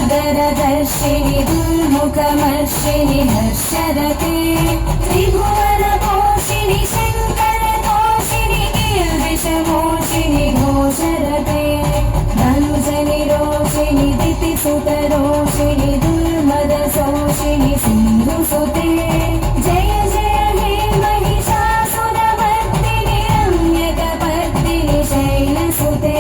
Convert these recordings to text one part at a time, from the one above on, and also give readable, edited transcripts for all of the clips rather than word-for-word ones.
दुर्दर्शिनि दुर्मुखमर्षिणि हर्षरते त्रिभुवनपोषिणि शङ्करतोषिणि कीर्तिशमोषिणि घोषरते धनुजनि रोषिणि दितिसुतरोषिणि दुर्मदशोषिणि सिन्धुसुते जय जय हे महिषासुरमर्दिनि रम्यकपर्दिनि शैलसुते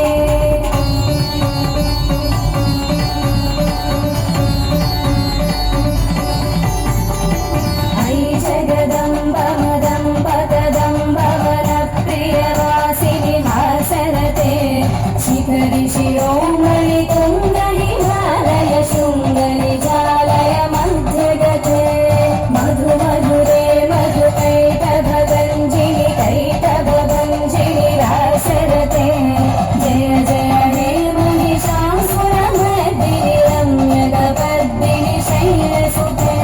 शिरोमणि तुंग हिमालय शृंगनि जालय मध्यगते मधु मधुरे मधु कैटभगञ्जिनि कैटभभञ्जिनि रासरते जय जय हे महिषासुरमर्दिनि रम्यकपर्दिनि शैलसुते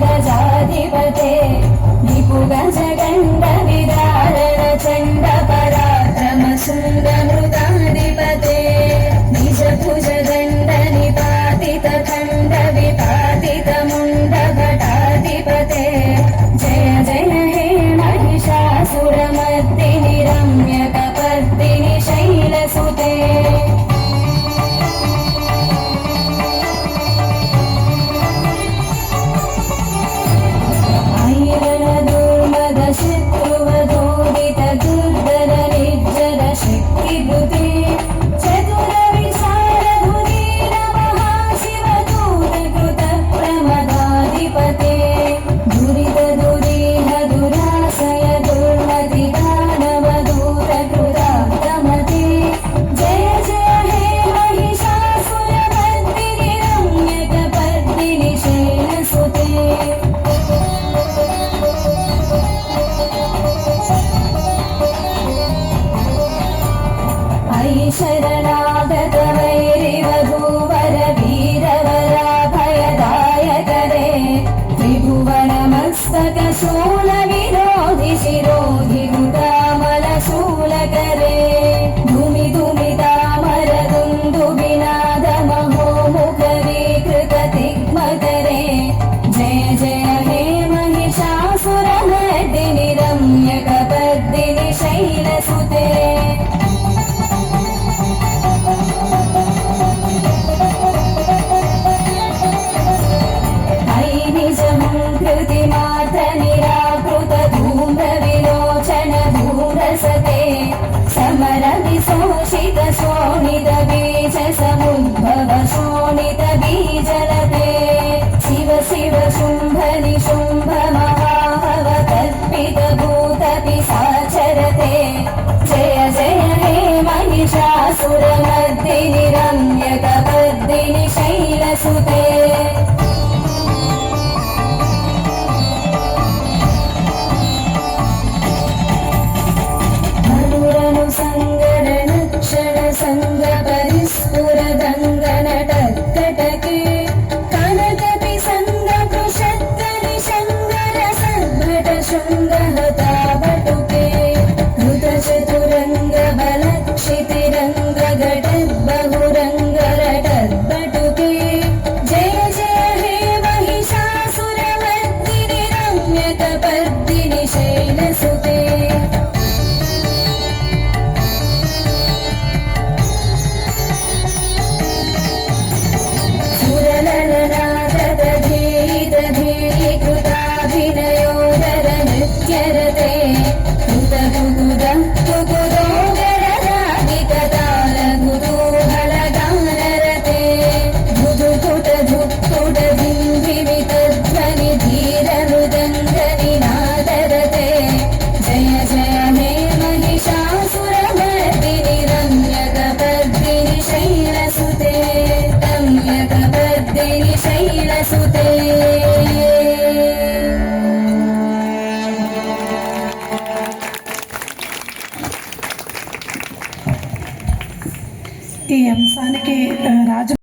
शुण्डगजाधिपते निपुगजगण्ड विदारण चण्ड पराक्रम शृङ्गमृताधिपते निजभुजदण्ड निपातित खण्ड विपातित मुण्ड भटाधिपते जय जय हे महिषासुरमर्दिनि रम्यकपर्दिनि शैलसुते शरणागत वैरिवधूवर वीरवराभयदायकरे त्रिभुवनमस्तक शूलविरोधि शिरोधि मुदामलशूलकरे धूमि धूमितामर दुन्दुभिनाद महोमुखरीकृत तिग्मकरे जय जय हे महिषासुरमर्दिनि रम्यकपर्दिनि शैलसुते समरविशोषित शोणित बीज समुद्भव शोणित बीजलते शिव शिव शुम्भ निशुम्भ महाहव कल्पित भूत पिशाचरते जय जय हे महिषासुरमर्दिनि शैलसुतमर्दिनि रम्यकपर्दिनि शैलसुते सङ्गपरिस्फुरदङ्गनटकटके कनकपि सङ्गपृषत्कनि शृङ्गरसद्भटशृङ्गहतावटुके कृतचतुरङ्गबलक्षितिरङ्गघटद्बहुरङ्गरटद्बटुके जय जय हे महिषासुरमर्दिनि रम्यकपर्दिनि शैलसुते कृताभिनयोदरनृत्यरते कुतकुकुदकुकुदोगररागिकतालकुतूहलगानरते धुधुकुटधुक्कुटधिम्भिवितध्वनि धीरमृदङ्गनिनादरते जय जय हे महिषासुरमर्दिनि रम्यकपर्दिनि शैलसुते रम्यकपर्दिनि शैलसुते ఈ అంశానికి రాజు